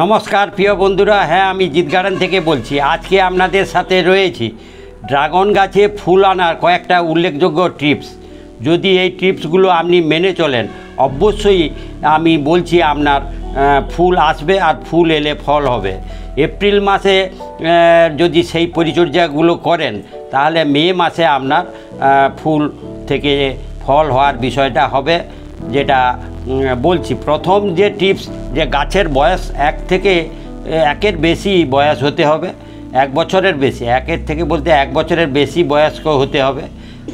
নমস্কার প্রিয় বন্ধুরা, হ্যাঁ আমি জিত গার্ডেন থেকে বলছি। আজকে আপনাদের সাথে রয়েছি ড্রাগন গাছে ফুল আনার কয়েকটা উল্লেখযোগ্য টিপস। যদি এই টিপসগুলো আপনি মেনে চলেন, অবশ্যই আমি বলছি আপনার ফুল আসবে আর ফুল এলে ফল হবে। এপ্রিল মাসে যদি সেই পরিচর্যাগুলো করেন, তাহলে মে মাসে আপনার ফুল থেকে ফল হওয়ার বিষয়টা হবে। যেটা বলছি, প্রথম যে টিপস, যে গাছের বয়স একের বেশি বয়স হতে হবে, 1 বছরের বেশি, একের থেকে বলতে 1 বছরের বেশি বয়স্ক হতে হবে।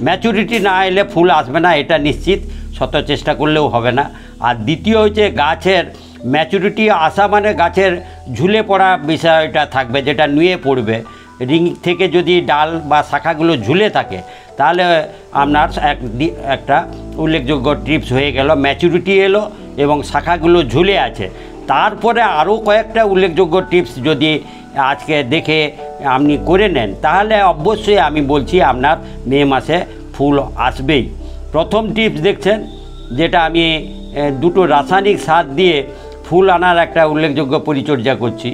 ম্যাচুরিটি না এলে ফুল আসবে না, এটা নিশ্চিত, শত চেষ্টা করলেও হবে না। আর দ্বিতীয় হচ্ছে, গাছের ম্যাচুরিটি আসা মানে গাছের ঝুলে পড়া বিষয়টা থাকবে, যেটা নুয়ে পড়বে। রিং থেকে যদি ডাল বা শাখাগুলো ঝুলে থাকে, তাহলে আপনার একটা উল্লেখযোগ্য টিপস হয়ে গেল, ম্যাচুরিটি এলো এবং শাখাগুলো ঝুলে আছে। তারপরে আরও কয়েকটা উল্লেখযোগ্য টিপস যদি আজকে দেখে আপনি করে নেন, তাহলে অবশ্যই আমি বলছি আপনার মে মাসে ফুল আসবেই। প্রথম টিপস দেখছেন, যেটা আমি 2টো রাসায়নিক সার দিয়ে ফুল আনার একটা উল্লেখযোগ্য পরিচর্যা করছি।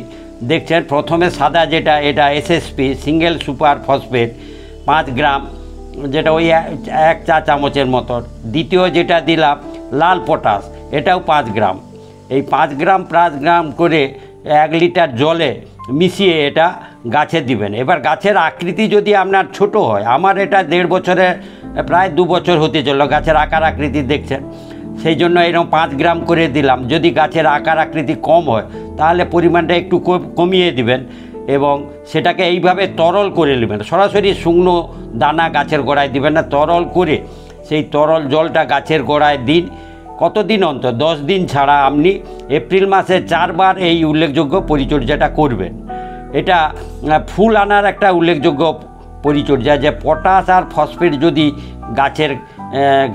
দেখছেন, প্রথমে সাদা যেটা, এটা এসএসপি সিঙ্গেল সুপার ফসফেট 5 গ্রাম, যেটা ওই 1 চা চামচের মতো। দ্বিতীয় যেটা দিলাম লাল পটাশ, এটাও 5 গ্রাম। এই 5 গ্রাম করে 1 লিটার জলে মিশিয়ে এটা গাছে দিবেন। এবার গাছের আকৃতি যদি আপনার ছোট হয়, আমার এটা 1.5 বছরে প্রায় 2 বছর হতে চলল, গাছের আকার আকৃতি দেখছেন, সেই জন্য এরকম 5 গ্রাম করে দিলাম। যদি গাছের আকার আকৃতি কম হয়, তাহলে পরিমাণটা একটু কমিয়ে দিবেন এবং সেটাকে এইভাবে তরল করে নেবেন। সরাসরি শুকনো দানা গাছের গোড়ায় দিবেন না, তরল করে সেই তরল জলটা গাছের গোড়ায় দিন। কতদিন অন্তর? 10 দিন ছাড়া আপনি এপ্রিল মাসে 4 বার এই উল্লেখযোগ্য পরিচর্যাটা করবেন। এটা ফুল আনার একটা উল্লেখযোগ্য পরিচর্যা। যে পটাশ আর ফসফেট যদি গাছের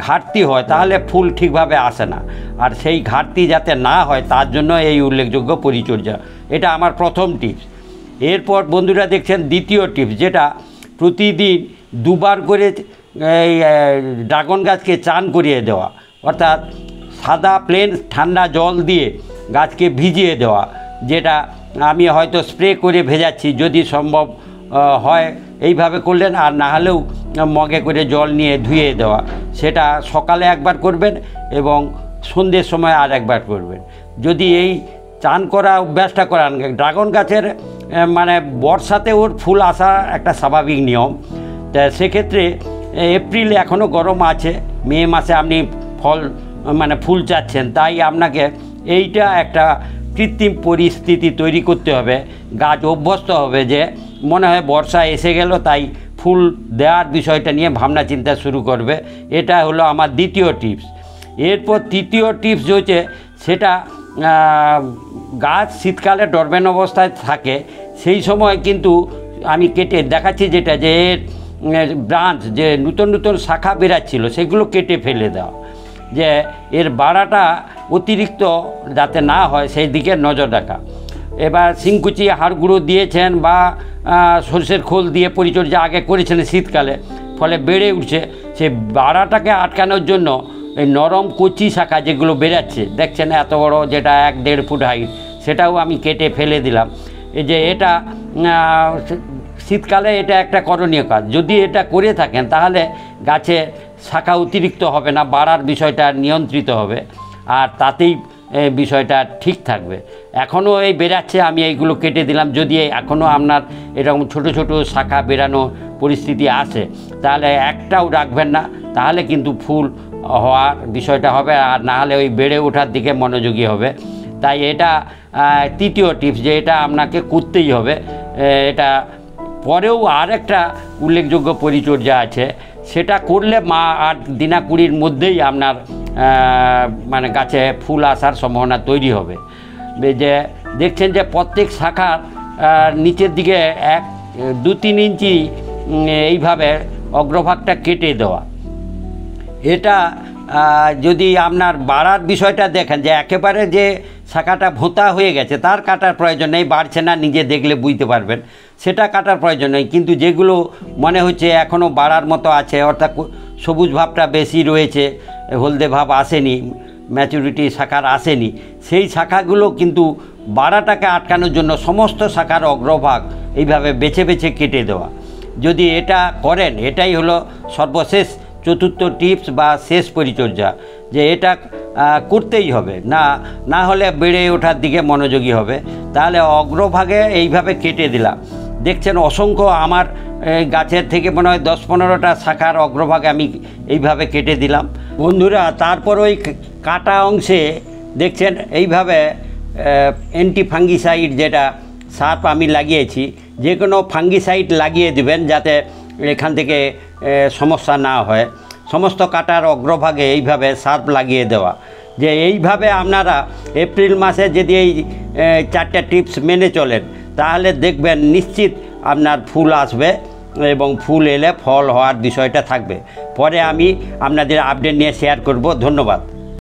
ঘাটতি হয়, তাহলে ফুল ঠিকভাবে আসে না। আর সেই ঘাটতি যাতে না হয়, তার জন্য এই উল্লেখযোগ্য পরিচর্যা। এটা আমার প্রথম টিপস। এরপর বন্ধুরা দেখছেন দ্বিতীয় টিপস, যেটা প্রতিদিন 2 বার করে এই ড্রাগন গাছকে চান করিয়ে দেওয়া, অর্থাৎ সাদা প্লেন ঠান্ডা জল দিয়ে গাছকে ভিজিয়ে দেওয়া। যেটা আমি হয়তো স্প্রে করে ভেজাচ্ছি, যদি সম্ভব হয় এইভাবে করলেন, আর না হলেও মগে করে জল নিয়ে ধুয়ে দেওয়া। সেটা সকালে একবার করবেন এবং সন্ধ্যের সময় আর একবার করবেন। যদি এই চান করা অভ্যাসটা করান, ড্রাগন গাছের মানে বর্ষাতে ওর ফুল আসা একটা স্বাভাবিক নিয়ম। তা সেক্ষেত্রে এপ্রিল এখনও গরম আছে, মে মাসে আপনি ফুল চাচ্ছেন, তাই আপনাকে এইটা একটা কৃত্রিম পরিস্থিতি তৈরি করতে হবে। গাছ অভ্যস্ত হবে যে মনে হয় বর্ষা এসে গেল, তাই ফুল দেওয়ার বিষয়টা নিয়ে ভাবনা চিন্তা শুরু করবে। এটা হলো আমার দ্বিতীয় টিপস। এরপর তৃতীয় টিপস হচ্ছে, সেটা গাছ শীতকালে ডরবেন অবস্থায় থাকে, সেই সময় কিন্তু আমি কেটে দেখাচ্ছি, যেটা যে ব্রাঞ্চ, যে নতুন শাখা বেরাচ্ছিল, সেগুলো কেটে ফেলে দেওয়া, যে এর বাড়াটা অতিরিক্ত যাতে না হয় সেই দিকে নজর রাখা। এবার শিংকুচি, হাড় গুঁড়ো দিয়েছেন বা সরষের খোল দিয়ে পরিচর্যা আগে করেছেন শীতকালে, ফলে বেড়ে উঠছে, সেই বাড়াটাকে আটকানোর জন্য এই নরম কচি শাখা যেগুলো বেরাচ্ছে, দেখছেন এত বড়, যেটা 1-1.5 ফুট হাইট, সেটাও আমি কেটে ফেলে দিলাম। এই যে এটা শীতকালে এটা একটা করণীয় কাজ। যদি এটা করে থাকেন, তাহলে গাছে শাখা অতিরিক্ত হবে না, বাড়ার বিষয়টা নিয়ন্ত্রিত হবে, আর তাতেই বিষয়টা ঠিক থাকবে। এখনও এই বেরাচ্ছে, আমি এইগুলো কেটে দিলাম। যদি এখনও আপনার এরকম ছোট ছোট শাখা বেরানো পরিস্থিতি আসে, তাহলে একটাও রাখবেন না, তাহলে কিন্তু ফুল হওয়ার বিষয়টা হবে, আর না হলে ওই বেড়ে ওঠার দিকে মনোযোগী হবে। তাই এটা তৃতীয় টিপস, যে এটা আপনাকে করতেই হবে। এটা পরেও আরেকটা উল্লেখযোগ্য পরিচর্যা আছে, সেটা করলে 8 দিনা 20-র মধ্যেই আপনার গাছে ফুল আসার সম্ভাবনা তৈরি হবে। যে দেখছেন যে প্রত্যেক শাখার নিচের দিকে 2-3 ইঞ্চি এইভাবে অগ্রভাগটা কেটে দেওয়া। এটা যদি আপনার বাড়ার বিষয়টা দেখেন, যে একেবারে যে শাখাটা ভোঁতা হয়ে গেছে, তার কাটার প্রয়োজন নেই, বাড়ছে না, নিজে দেখলে বুঝতে পারবেন, সেটা কাটার প্রয়োজন নেই। কিন্তু যেগুলো মনে হচ্ছে এখনও বাড়ার মতো আছে, অর্থাৎ সবুজ ভাবটা বেশি রয়েছে, হলদে ভাব আসেনি, ম্যাচুরিটি শাখার আসেনি, সেই শাখাগুলো কিন্তু বাড়াটাকে আটকানোর জন্য সমস্ত শাখার অগ্রভাগ এইভাবে বেছে বেছে কেটে দেওয়া। যদি এটা করেন, এটাই হলো সর্বশেষ চতুর্থ টিপস বা শেষ পরিচর্যা, যে এটা করতেই হবে, না হলে বেড়ে ওঠার দিকে মনোযোগী হবে। তাহলে অগ্রভাগে এইভাবে কেটে দিলাম। দেখছেন অসংখ্য আমার গাছের থেকে মনে হয় 10-15টা শাখার অগ্রভাগে আমি এইভাবে কেটে দিলাম। বন্ধুরা, তারপর ওই কাটা অংশে দেখছেন এইভাবে অ্যান্টি ফাঙ্গিসাইড যেটা সার্প আমি লাগিয়েছি, যে কোনো ফাঙ্গিসাইড লাগিয়ে দিবেন যাতে এখান থেকে সমস্যা না হয়। সমস্ত কাটার অগ্রভাগে এইভাবে সার্প লাগিয়ে দেওয়া। যে এইভাবে আপনারা এপ্রিল মাসে যদি এই 4টে টিপস মেনে চলেন, তাহলে দেখবেন নিশ্চিত আপনার ফুল আসবে এবং ফুল এলে ফল হওয়ার বিষয়টা থাকবে। পরে আমি আপনাদের আপডেট নিয়ে শেয়ার করব। ধন্যবাদ।